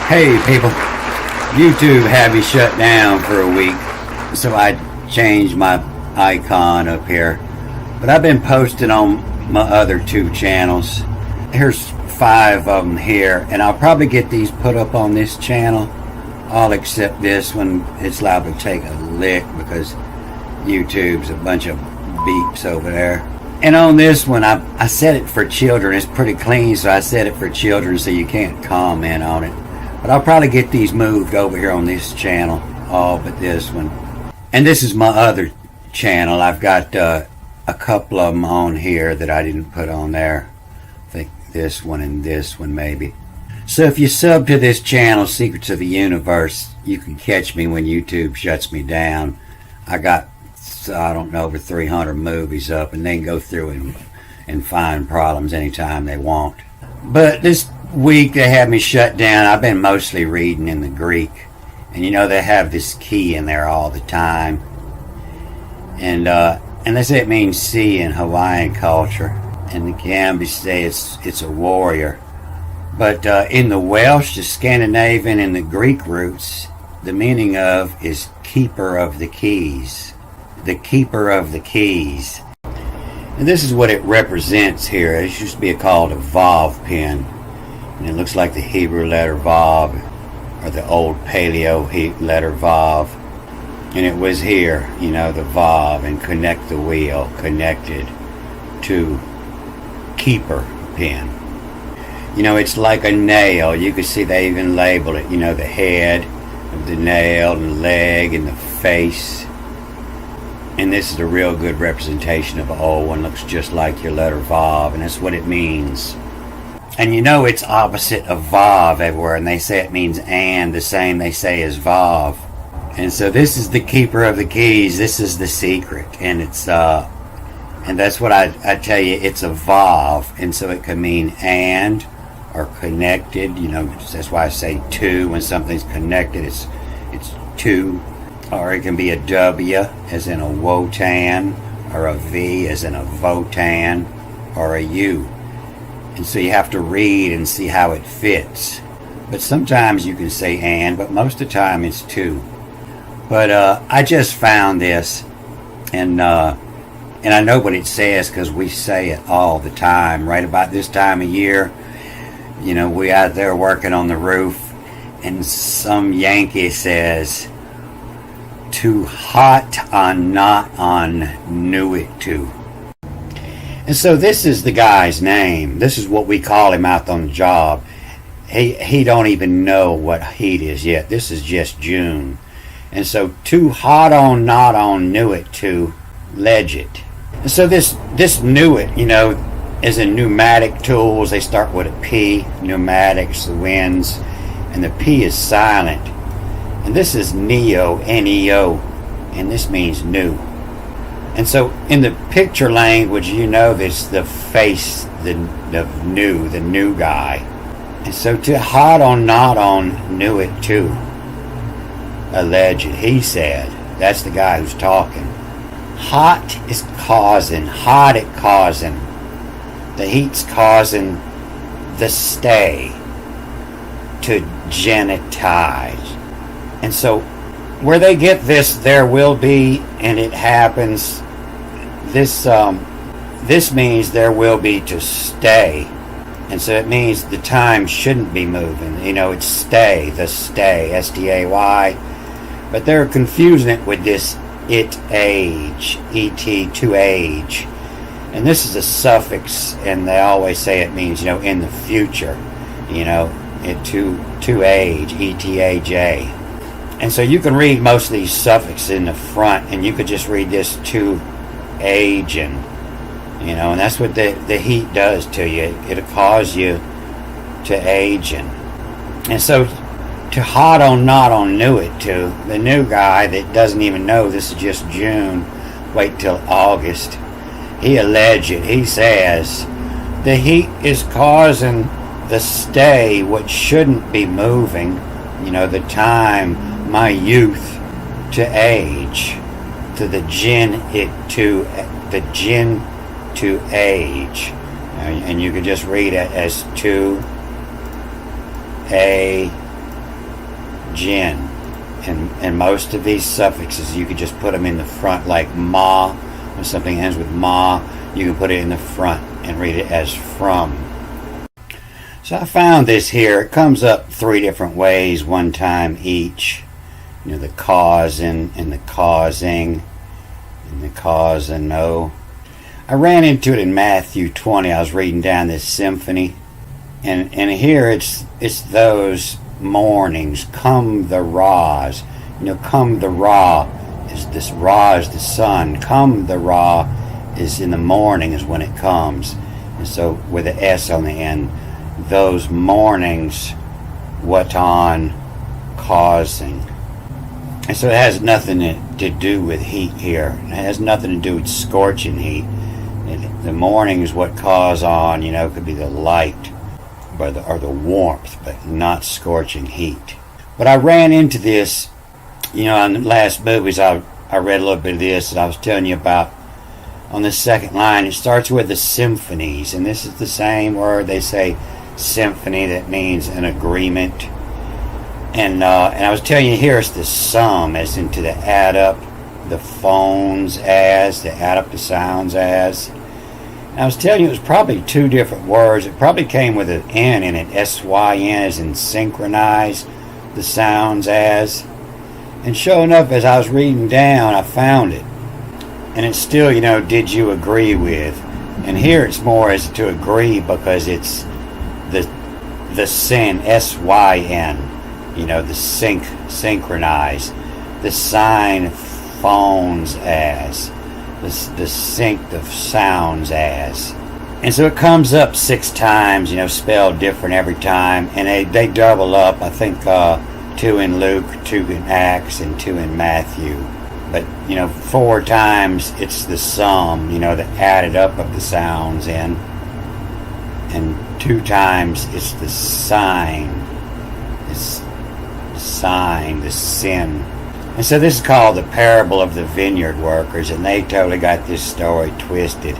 Hey people, YouTube had me shut down for a week, so I changed my icon up here. But I've been posting on my other two channels. Here's 5 of them here, and I'll probably get these put up on this channel, all except this one. It's liable to take a lick because YouTube's a bunch of beeps over there. And on this one, I set it for children. It's pretty clean, so I set it for children so you can't comment on it. But I'll probably get these moved over here on this channel, all but this one. And this is my other channel. I've got a couple of them on here that I didn't put on there. I think this one and this one maybe. So if you sub to this channel, Secrets of the Universe, you can catch me when YouTube shuts me down. I got, I don't know, over 300 movies up, and they can go through and find problems anytime they want. But this week they had me shut down. I've been mostly reading in the Greek, and you know they have this key in there all the time, and they say it means sea in Hawaiian culture, and the Gambi say it's a warrior. But in the Welsh, the Scandinavian, and the Greek roots, the meaning of is keeper of the keys. The keeper of the keys. And this is what it represents here. It used to be called a Vav pen. And it looks like the Hebrew letter Vav, or the old Paleo letter Vav. And it was here, you know, the Vav, and connect the wheel, connected to keeper pen. You know, it's like a nail. You can see they even label it, you know, the head of the nail, and the leg, and the face. And this is a real good representation of an old one. Looks just like your letter Vav, and that's what it means. And you know it's opposite of Vav everywhere, and they say it means and, the same they say as Vav. And so this is the keeper of the keys. This is the secret, and it's and that's what I tell you, it's a Vav, and so it can mean and or connected. You know, that's why I say to. When something's connected, it's to. Or it can be a W as in a Wotan, or a V as in a Votan, or a U. And so you have to read and see how it fits. But sometimes you can say and, but most of the time it's to. But I just found this, and I know what it says because we say it all the time. Right about this time of year, you know, we out there working on the roof, and some Yankee says, "Too hot on, not on, knew it too." And so this is the guy's name. This is what we call him out on the job. He don't even know what heat is yet. This is just June. And so too hot on, not on, knew it too, legit. And so this knew it, you know, is in pneumatic tools. They start with a P, pneumatics, the winds, and the P is silent. And this is neo, N-E-O, and this means new. And so in the picture language, you know this, the face, the new guy. And so to hot on, not on, knew it too. Alleged, he said. That's the guy who's talking. Hot is causing, hot it causing. The heat's causing the stay to genetize. And so where they get this, there will be, and it happens, this means there will be to stay. And so it means the time shouldn't be moving. You know, it's stay, the stay, S-T-A-Y. But they're confusing it with this it age, E-T, to age. And this is a suffix, and they always say it means, you know, in the future. You know, it to age, E-T-A-J. And so you can read most of these suffixes in the front, and you could just read this to aging, you know, and that's what the heat does to you. It'll cause you to aging. And so to hot on, not on, knew it to, the new guy that doesn't even know this is just June, wait till August, he alleged it. He says the heat is causing the stay, what shouldn't be moving, you know, the time, my youth, to age, to the gin to age, and you can just read it as to gin. And most of these suffixes, you could just put them in the front, like ma. When something ends with ma, you can put it in the front and read it as from. So I found this here. It comes up 3 different ways, one time each. The causing and the causing and the cause and no. I ran into it in Matthew 20. I was reading down this symphony, and here it's those mornings. Come the Ra's. Come the Ra is this. Ra is the sun. Come the Ra is in the morning is when it comes, and so with the S on the end. Those mornings, what on causing. And so it has nothing to do with heat here. It has nothing to do with scorching heat. The morning is what cause on, could be the light or the warmth, but not scorching heat. But I ran into this, on the last movies, I read a little bit of this that I was telling you about. On the second line, it starts with the symphonies, and this is the same word. They say symphony, that means an agreement. And I was telling you, here it's the sum, as in to add up the phones as, to add up the sounds as. And I was telling you it was probably 2 different words. It probably came with an N in it, S-Y-N, as in synchronize the sounds as. And sure enough, as I was reading down, I found it. And it's still, did you agree with? And here it's more as to agree, because it's the sin, S-Y-N, the synchronize, the sign phones as, the sync of sounds as. And so it comes up 6 times, spelled different every time, and they double up. I think 2 in Luke, 2 in Acts, and 2 in Matthew. But 4 times it's the sum, the added up of the sounds in. And 2 times it's the sign, the sin. And so this is called the parable of the vineyard workers, and they totally got this story twisted,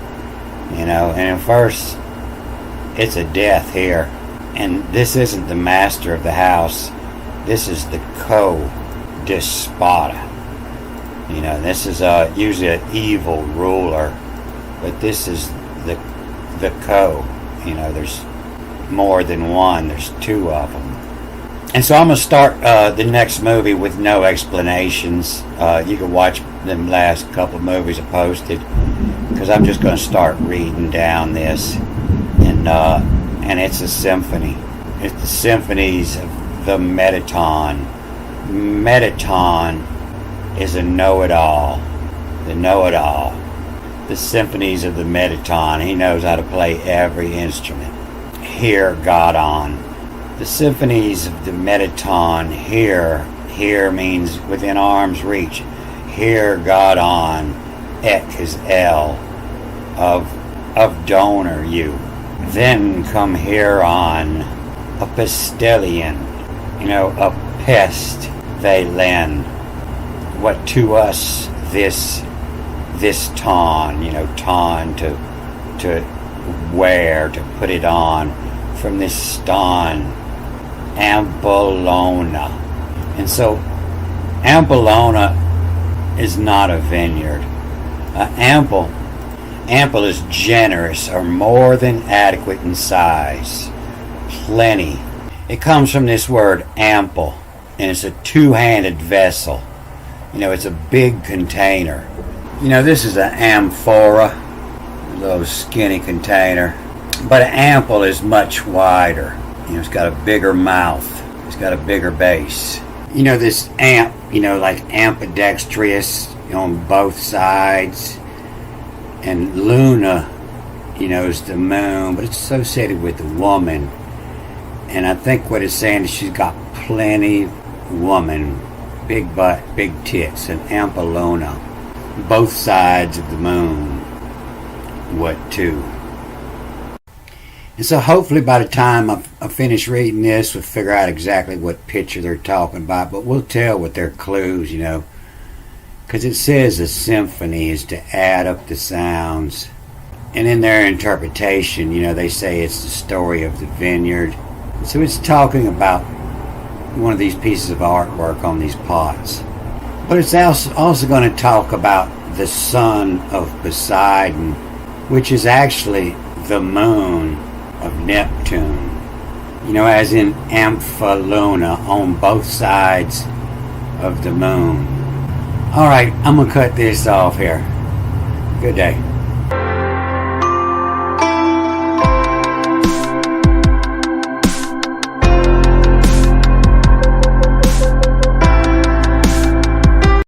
And at first, it's a death here. And this isn't the master of the house. This is the co-despota. This is usually an evil ruler, but this is the co. There's more than one. There's 2 of them. And so I'm going to start the next movie with no explanations. You can watch the last couple of movies I posted, because I'm just going to start reading down this. And it's a symphony. It's the symphonies of the Metaton. Metaton is a know-it-all. The know-it-all. The symphonies of the Metaton. He knows how to play every instrument. Hear God on. The symphonies of the Metaton. Hear means within arm's reach. Hear God on. Ek is L. Of donor you. Then come here on. A Pestelian. A pest they lend. What to us this ton, ton to wear, to put it on, from this ston, Ampelona. And so Ampelona is not a vineyard. Ample is generous or more than adequate in size. Plenty. It comes from this word ample, and it's a 2-handed vessel. It's a big container. This is an amphora, a little skinny container. But an ample is much wider. It's got a bigger mouth. It's got a bigger base. This amp, like ambidextrous, on both sides. And Luna, is the moon, but it's associated with the woman. And I think what it's saying is she's got plenty woman, big butt, big tits, and Ampelona. Both sides of the moon. What too? And so hopefully by the time I finish reading this, we'll figure out exactly what picture they're talking about. But we'll tell with their clues, because it says a symphony is to add up the sounds. And in their interpretation, they say it's the story of the vineyard. So it's talking about one of these pieces of artwork on these pots. But it's also going to talk about the son of Poseidon, which is actually the moon of Neptune. You know, as in Ampelona, on both sides of the moon. Alright, I'm going to cut this off here. Good day.